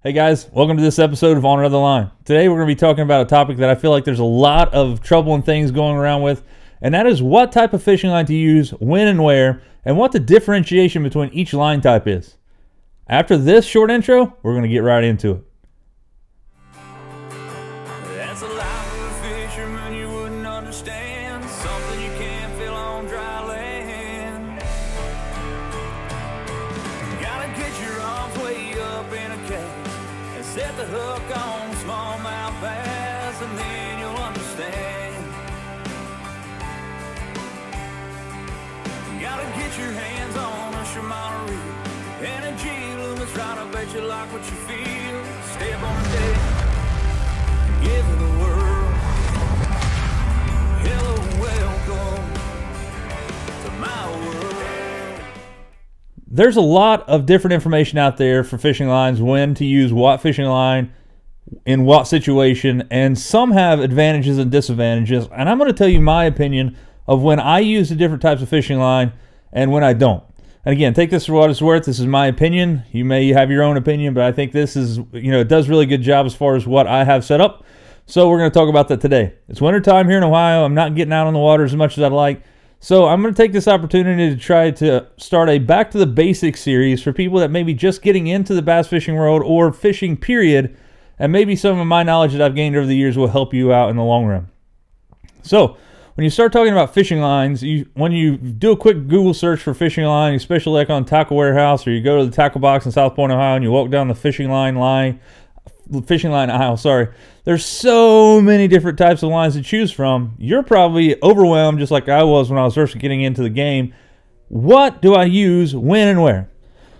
Hey guys, welcome to this episode of On Another Line. Today we're going to be talking about a topic that I feel like there's a lot of trouble and things going around with, and that is what type of fishing line to use, when and where, and what the differentiation between each line type is. After this short intro, we're going to get right into it. That's a life of a fisherman you wouldn't understand, something you can't feel on dry land. You gotta get your arms way up in a cage and set the hook on smallmouth bass, and then you'll understand. You gotta get your hands on a Shimano reel and a G-Loomis rod. I bet you like what you feel. Step on the deck, give the world hello, welcome to my world. There's a lot of different information out there for fishing lines, when to use what fishing line, in what situation, and some have advantages and disadvantages. And I'm going to tell you my opinion of when I use the different types of fishing line and when I don't. And again, take this for what it's worth. This is my opinion. You may have your own opinion, but I think this is, it does a really good job as far as what I have set up. So we're going to talk about that today. It's winter time here in Ohio. I'm not getting out on the water as much as I'd like. So I'm going to take this opportunity to try to start a Back to the Basics series for people that may be just getting into the bass fishing world or fishing period, and maybe some of my knowledge that I've gained over the years will help you out in the long run. So when you start talking about fishing lines, when you do a quick Google search for fishing line, especially like on Tackle Warehouse, or you go to the tackle box in South Point, Ohio, and you walk down the fishing line aisle, there's so many different types of lines to choose from. You're probably overwhelmed just like I was when I was first getting into the game. What do I use, when, and where?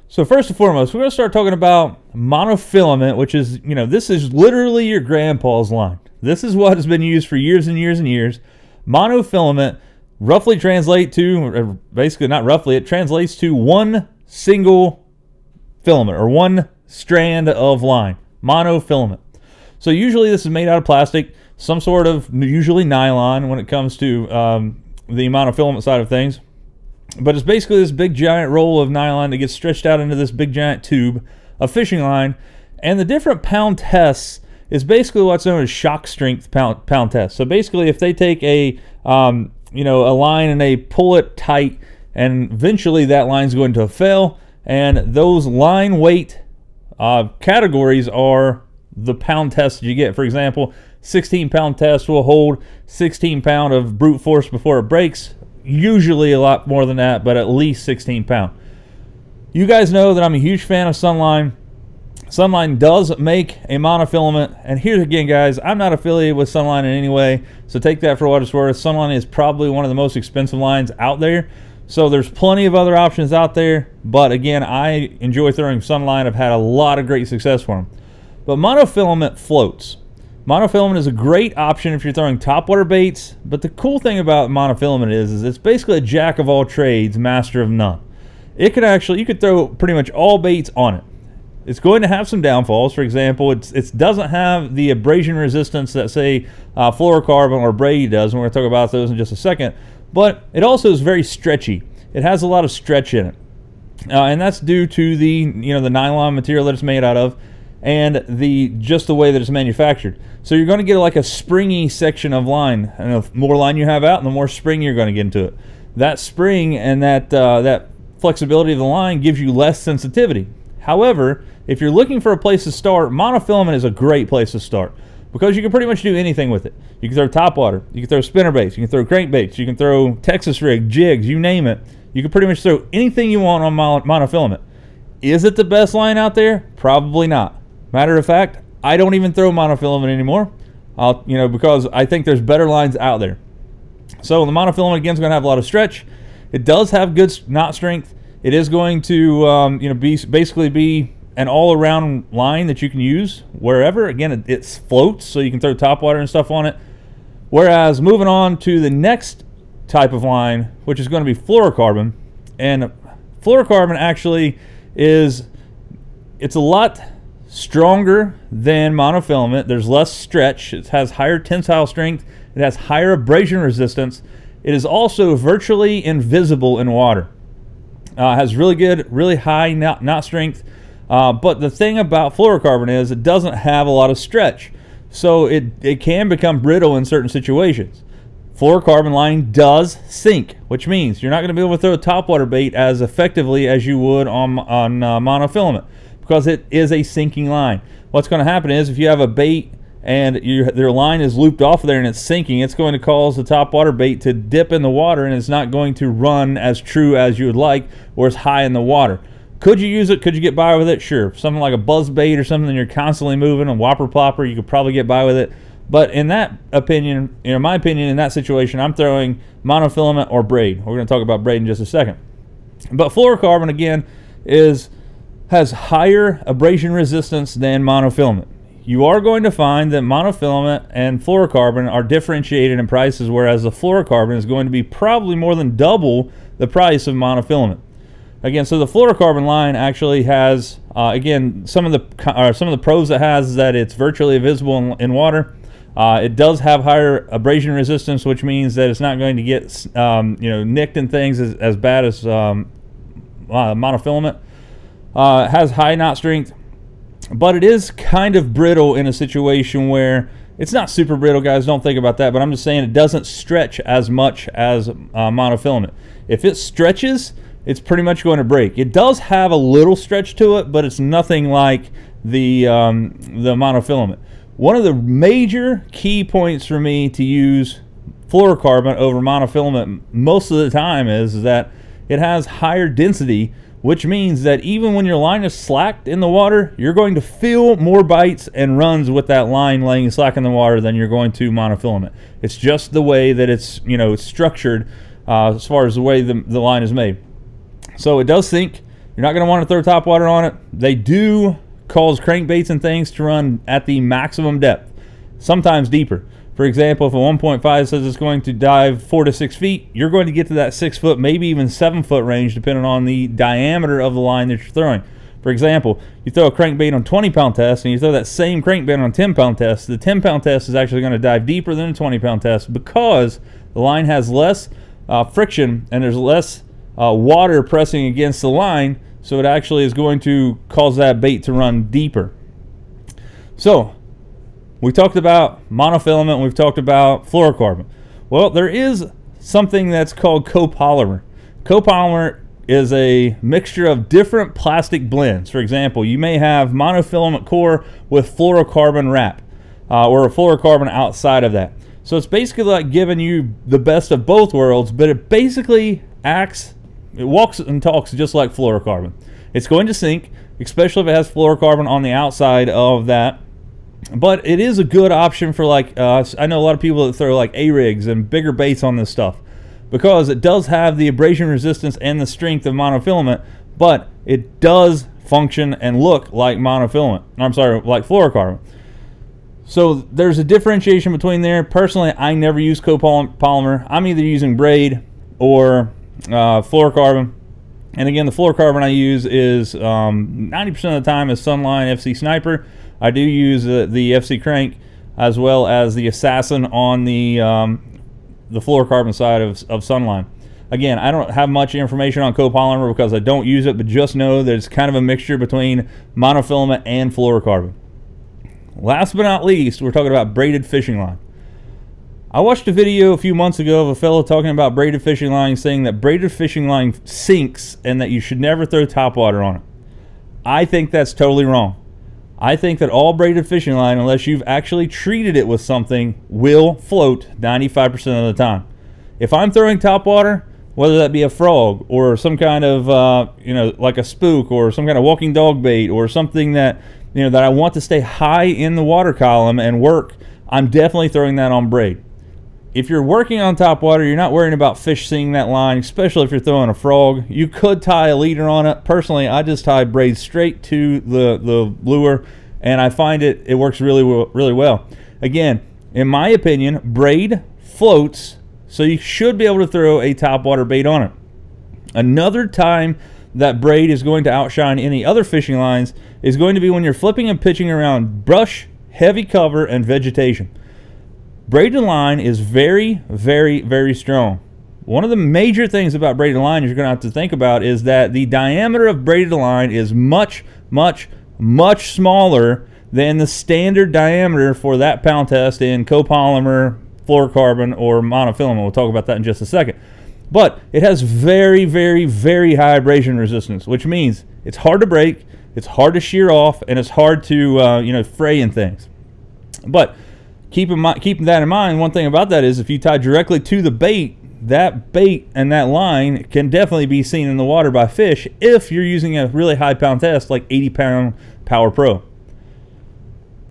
So first and foremost, we're going to start talking about monofilament, which is, this is literally your grandpa's line. This is what has been used for years and years and years. Monofilament roughly translates to, or basically not roughly, it translates to one single filament or one strand of line. Monofilament. So usually this is made out of plastic, some sort of, usually nylon when it comes to the monofilament side of things. But it's basically this big giant roll of nylon that gets stretched out into this big giant tube of fishing line. And the different pound tests is basically what's known as shock strength pound test. So basically if they take a line and they pull it tight, and eventually that line's going to fail, and those line weight categories are the pound test you get. For example, 16-pound test will hold 16 pound of brute force before it breaks. Usually a lot more than that, but at least 16 pound. You guys know that I'm a huge fan of Sunline. Sunline does make a monofilament, and here's again, guys, I'm not affiliated with Sunline in any way, so take that for what it's worth. Sunline is probably one of the most expensive lines out there, so there's plenty of other options out there, but again, I enjoy throwing Sunline. I've had a lot of great success for them. But monofilament floats. Monofilament is a great option if you're throwing topwater baits, but the cool thing about monofilament is it's basically a jack of all trades, master of none. It could actually, you could throw pretty much all baits on it. It's going to have some downfalls. For example, it doesn't have the abrasion resistance that, say, Fluorocarbon or Braid does, and we're going to talk about those in just a second. But it also is very stretchy. It has a lot of stretch in it, and that's due to the the nylon material that it's made out of, and just the way that it's manufactured. So you're going to get like a springy section of line, and the more line you have out, the more spring you're going to get into it. That spring and that flexibility of the line gives you less sensitivity. However, if you're looking for a place to start, monofilament is a great place to start, because you can pretty much do anything with it. You can throw topwater, you can throw spinner baits, you can throw crankbaits, you can throw Texas rig, jigs, you name it. You can pretty much throw anything you want on monofilament. Is it the best line out there? Probably not. Matter of fact, I don't even throw monofilament anymore, because I think there's better lines out there. So the monofilament, again, is going to have a lot of stretch. It does have good knot strength. It is going to basically be an all-around line that you can use wherever. Again, it floats, so you can throw topwater and stuff on it. Whereas moving on to the next type of line, which is going to be fluorocarbon, and fluorocarbon actually it's a lot stronger than monofilament. There's less stretch. It has higher tensile strength. It has higher abrasion resistance. It is also virtually invisible in water. Has really good, really high knot strength. But the thing about fluorocarbon is it doesn't have a lot of stretch, so it can become brittle in certain situations. Fluorocarbon line does sink, which means you're not going to be able to throw a topwater bait as effectively as you would on monofilament, because it is a sinking line. What's going to happen is if you have a bait and their line is looped off of there and it's sinking, it's going to cause the topwater bait to dip in the water, and it's not going to run as true as you would like, or as high in the water. Could you use it? Could you get by with it? Sure. Something like a buzz bait or something you're constantly moving, a whopper plopper, you could probably get by with it. But in that opinion, my opinion, in that situation, I'm throwing monofilament or braid. We're going to talk about braid in just a second. But fluorocarbon, again, has higher abrasion resistance than monofilament. You are going to find that monofilament and fluorocarbon are differentiated in prices, whereas the fluorocarbon is going to be probably more than double the price of monofilament. Again, so the fluorocarbon line actually has, again, some of the pros it has is that it's virtually invisible in water. It does have higher abrasion resistance, which means that it's not going to get nicked in things as bad as monofilament. It has high knot strength, but it is kind of brittle in a situation where it's not super brittle, guys. Don't think about that, but I'm just saying it doesn't stretch as much as monofilament. If it stretches, it's pretty much going to break. It does have a little stretch to it, but it's nothing like the monofilament. One of the major key points for me to use fluorocarbon over monofilament most of the time is that it has higher density, which means that even when your line is slacked in the water, you're going to feel more bites and runs with that line laying slack in the water than you're going to monofilament. It's just the way that it's it's structured as far as the way the line is made. So it does sink. You're not going to want to throw top water on it. They do cause crankbaits and things to run at the maximum depth, sometimes deeper. For example, if a 1.5 says it's going to dive 4 to 6 feet, you're going to get to that 6 foot, maybe even 7 foot range, depending on the diameter of the line that you're throwing. For example, you throw a crankbait on 20-pound test and you throw that same crankbait on 10-pound test, the 10-pound test is actually going to dive deeper than a 20-pound test because the line has less friction and there's less water pressing against the line, so it actually is going to cause that bait to run deeper. So we talked about monofilament, we've talked about fluorocarbon. Well, there is something that's called copolymer. Copolymer is a mixture of different plastic blends. For example, you may have monofilament core with fluorocarbon wrap or a fluorocarbon outside of that. So it's basically like giving you the best of both worlds, but it basically it walks and talks just like fluorocarbon. It's going to sink, especially if it has fluorocarbon on the outside of that. But it is a good option for, like, I know a lot of people that throw like A-rigs and bigger baits on this stuff because it does have the abrasion resistance and the strength of monofilament, but it does function and look like monofilament. I'm sorry, like fluorocarbon. So there's a differentiation between there. Personally, I never use copolymer. I'm either using Braid or fluorocarbon. And again, the fluorocarbon I use is 90% of the time is Sunline FC Sniper. I do use the FC Crank as well as the Assassin on the fluorocarbon side of Sunline. Again, I don't have much information on copolymer because I don't use it, but just know that it's kind of a mixture between monofilament and fluorocarbon. Last but not least, we're talking about braided fishing line. I watched a video a few months ago of a fellow talking about braided fishing line, saying that braided fishing line sinks and that you should never throw topwater on it. I think that's totally wrong. I think that all braided fishing line, unless you've actually treated it with something, will float 95% of the time. If I'm throwing topwater, whether that be a frog or some kind of, like a spook or some kind of walking dog bait or something that, that I want to stay high in the water column and work, I'm definitely throwing that on braid. If you're working on topwater, you're not worrying about fish seeing that line, especially if you're throwing a frog. You could tie a leader on it. Personally, I just tie braid straight to the lure, and I find it works really well. Again, in my opinion, braid floats, so you should be able to throw a topwater bait on it. Another time that braid is going to outshine any other fishing lines is going to be when you're flipping and pitching around brush, heavy cover, and vegetation. Braided line is very, very, very strong. One of the major things about braided line you're going to have to think about is that the diameter of braided line is much, much, much smaller than the standard diameter for that pound test in copolymer, fluorocarbon, or monofilament. We'll talk about that in just a second. But it has very, very, very high abrasion resistance, which means it's hard to break, it's hard to shear off, and it's hard to you know, fray in things. But keeping that in mind, one thing about that is if you tie directly to the bait, that bait and that line can definitely be seen in the water by fish if you're using a really high pound test like 80-pound Power Pro.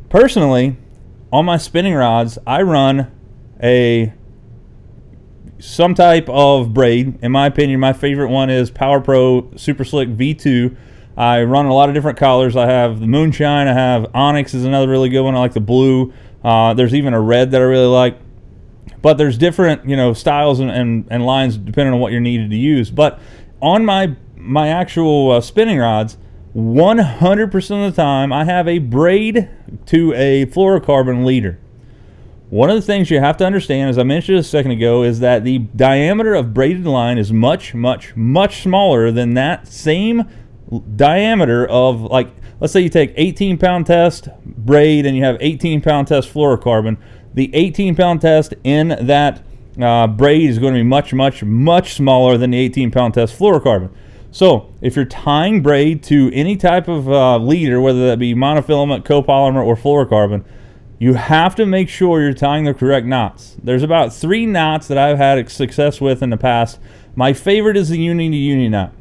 Personally, on my spinning rods, I run some type of braid. In my opinion, my favorite one is Power Pro Super Slick V2. I run a lot of different colors. I have the Moonshine, I have Onyx is another really good one. I like the blue. There's even a red that I really like. But there's different, you know, styles and lines depending on what you're needed to use. But on my actual spinning rods, 100% of the time I have a braid to a fluorocarbon leader. One of the things you have to understand, as I mentioned a second ago, is that the diameter of braided line is much, much, much smaller than that same diameter of, like, let's say you take 18-pound test braid and you have 18-pound test fluorocarbon. The 18-pound test in that braid is going to be much, much, much smaller than the 18-pound test fluorocarbon. So if you're tying braid to any type of leader, whether that be monofilament, copolymer, or fluorocarbon, you have to make sure you're tying the correct knots. There's about 3 knots that I've had success with in the past. My favorite is the uni-to-uni knot.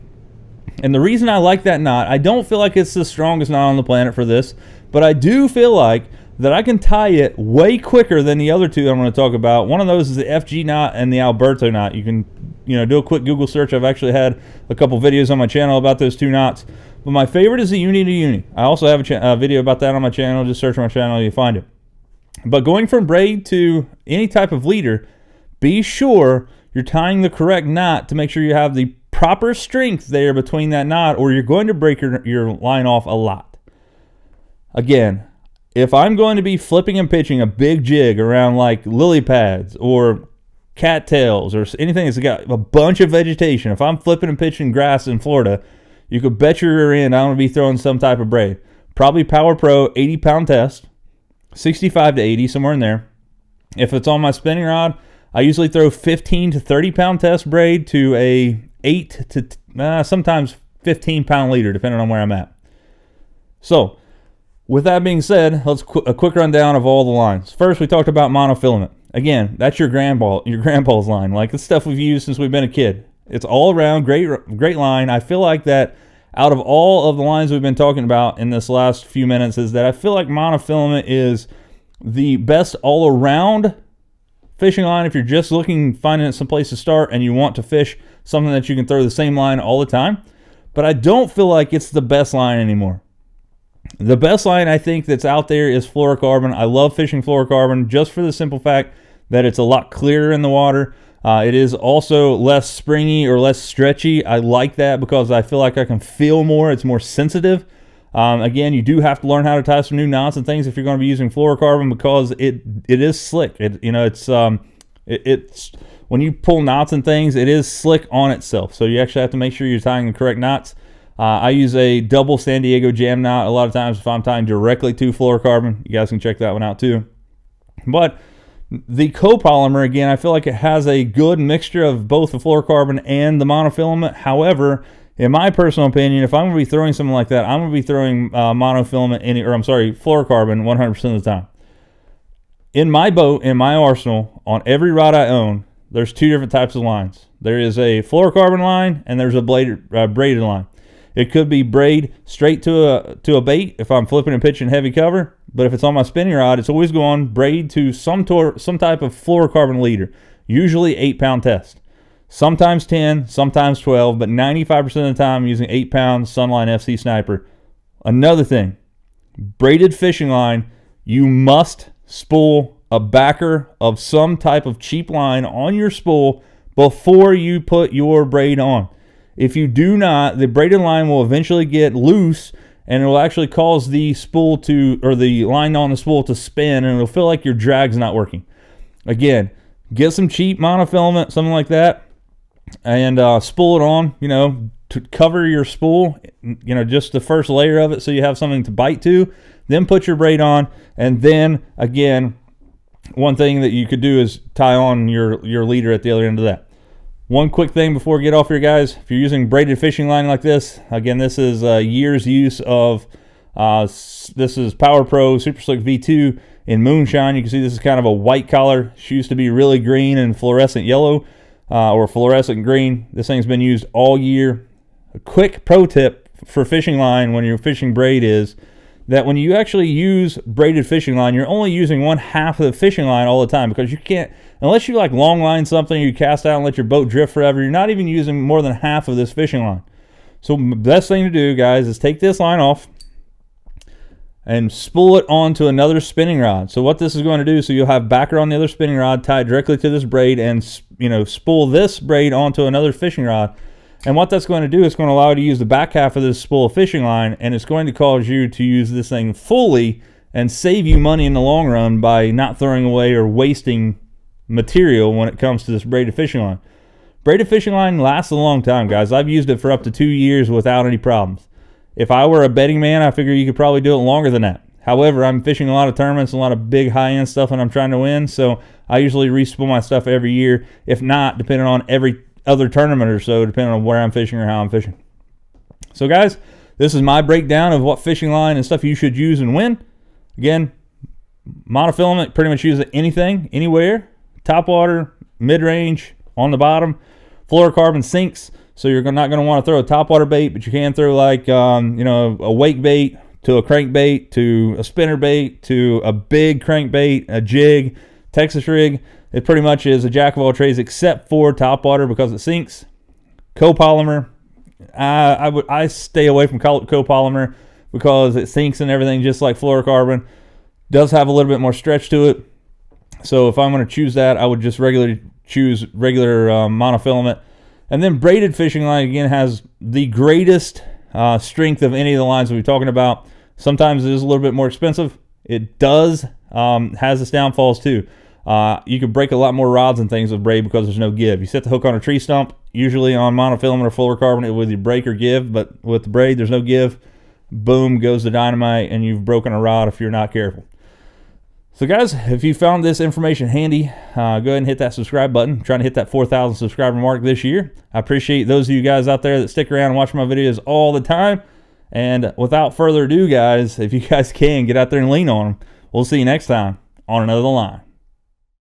And the reason I like that knot, I don't feel like it's the strongest knot on the planet for this, but I do feel like that I can tie it way quicker than the other two I'm going to talk about. One of those is the FG knot and the Alberto knot. You can, you know, do a quick Google search. I've actually had a couple videos on my channel about those 2 knots. But my favorite is the uni-to-uni. I also have a video about that on my channel. Just search my channel, you'll find it. But going from braid to any type of leader, be sure you're tying the correct knot to make sure you have the proper strength there between that knot, or you're going to break your line off a lot. Again, if I'm going to be flipping and pitching a big jig around like lily pads or cattails or anything that's got a bunch of vegetation, if I'm flipping and pitching grass in Florida, you could bet your rear end I'm going to be throwing some type of braid. Probably Power Pro 80-pound test, 65 to 80, somewhere in there. If it's on my spinning rod, I usually throw 15 to 30-pound test braid to a 8 to sometimes 15-pound leader, depending on where I'm at. So, with that being said, let's a quick rundown of all the lines. First, we talked about monofilament. Again, that's your grandpa's line. Like the stuff we've used since we've been a kid. It's all around great line. I feel like that out of all of the lines we've been talking about in this last few minutes is that I feel like monofilament is the best all-around fishing line if you're just finding some place to start and you want to fish something that you can throw the same line all the time. But I don't feel like it's the best line anymore. The best line I think that's out there is fluorocarbon. I love fishing fluorocarbon just for the simple fact that it's a lot clearer in the water. It is also less springy or less stretchy. I like that because I feel like I can feel more. It's more sensitive. Again, you do have to learn how to tie some new knots and things if you're going to be using fluorocarbon because it is slick. It's when you pull knots and things, it is slick on itself. So you actually have to make sure you're tying the correct knots. I use a double San Diego jam knot a lot of times if I'm tying directly to fluorocarbon. You guys can check that one out too. But the copolymer, again, I feel like it has a good mixture of both the fluorocarbon and the monofilament. However, in my personal opinion, if I'm going to be throwing something like that, I'm going to be throwing fluorocarbon 100% of the time. In my boat, in my arsenal, on every rod I own, there's 2 different types of lines. There is a fluorocarbon line and there's a braided line. It could be braid straight to a bait if I'm flipping and pitching heavy cover, but if it's on my spinning rod, it's always going braid to some type of fluorocarbon leader, usually 8-pound test. Sometimes 10, sometimes 12, but 95% of the time I'm using 8-pound Sunline FC Sniper. Another thing, braided fishing line, you must spool a backer of some type of cheap line on your spool before you put your braid on. If you do not, the braided line will eventually get loose and it will actually cause the spool or the line on the spool to spin, and it'll feel like your drag's not working. Again, get some cheap monofilament, something like that. and spool it on, you know, to cover your spool, you know, just the first layer of it so you have something to bite to. Then put your braid on, and then again, one thing that you could do is tie on your leader at the other end of that. One quick thing before we get off here, guys. If you're using braided fishing line like this, again, this is years use of, this is Power Pro Super Slick V2 in Moonshine. You can see this is kind of a white collar. She used to be really green and fluorescent yellow, or fluorescent green. This thing's been used all year. A quick pro tip for fishing line when you're fishing braid is that when you actually use braided fishing line, you're only using 1/2 of the fishing line all the time, because you can't, unless you like long line something, you cast out and let your boat drift forever, you're not even using more than 1/2 of this fishing line. So the best thing to do, guys, is take this line off and spool it onto another spinning rod. So what this is going to do, so you'll have backer on the other spinning rod tied directly to this braid, and, you know, spool this braid onto another fishing rod. And what that's going to do, it's going to allow you to use the back half of this spool of fishing line, and it's going to cause you to use this thing fully and save you money in the long run by not throwing away or wasting material when it comes to this braided fishing line. Braided fishing line lasts a long time, guys. I've used it for up to 2 years without any problems. If I were a betting man, I figure you could probably do it longer than that. However, I'm fishing a lot of tournaments, a lot of big high-end stuff, and I'm trying to win, so I usually re-spool my stuff every year. If not, depending on every other tournament or so, depending on where I'm fishing or how I'm fishing. So guys, this is my breakdown of what fishing line and stuff you should use and when. Again, monofilament, pretty much use it anything, anywhere. Top water, mid-range, on the bottom. Fluorocarbon sinks, so you're not going to want to throw a topwater bait, but you can throw like, you know, a wake bait to a crankbait to a spinner bait to a big crankbait, a jig, Texas rig. It pretty much is a jack of all trades except for topwater because it sinks. Copolymer, I stay away from copolymer because it sinks and everything, just like fluorocarbon. Does have a little bit more stretch to it. So if I'm going to choose that, I would just choose regular monofilament. And then braided fishing line, again, has the greatest strength of any of the lines that we're talking about. Sometimes it is a little bit more expensive. It does has its downfalls too. You can break a lot more rods and things with braid because there's no give. You set the hook on a tree stump, usually on monofilament or fluorocarbon, it will either break or give, but with the braid, there's no give. Boom, goes the dynamite, and you've broken a rod if you're not careful. So guys, if you found this information handy, go ahead and hit that subscribe button. I'm trying to hit that 4,000 subscriber mark this year. I appreciate those of you guys out there that stick around and watch my videos all the time. And without further ado, guys, if you guys can, get out there and lean on them. We'll see you next time on another line.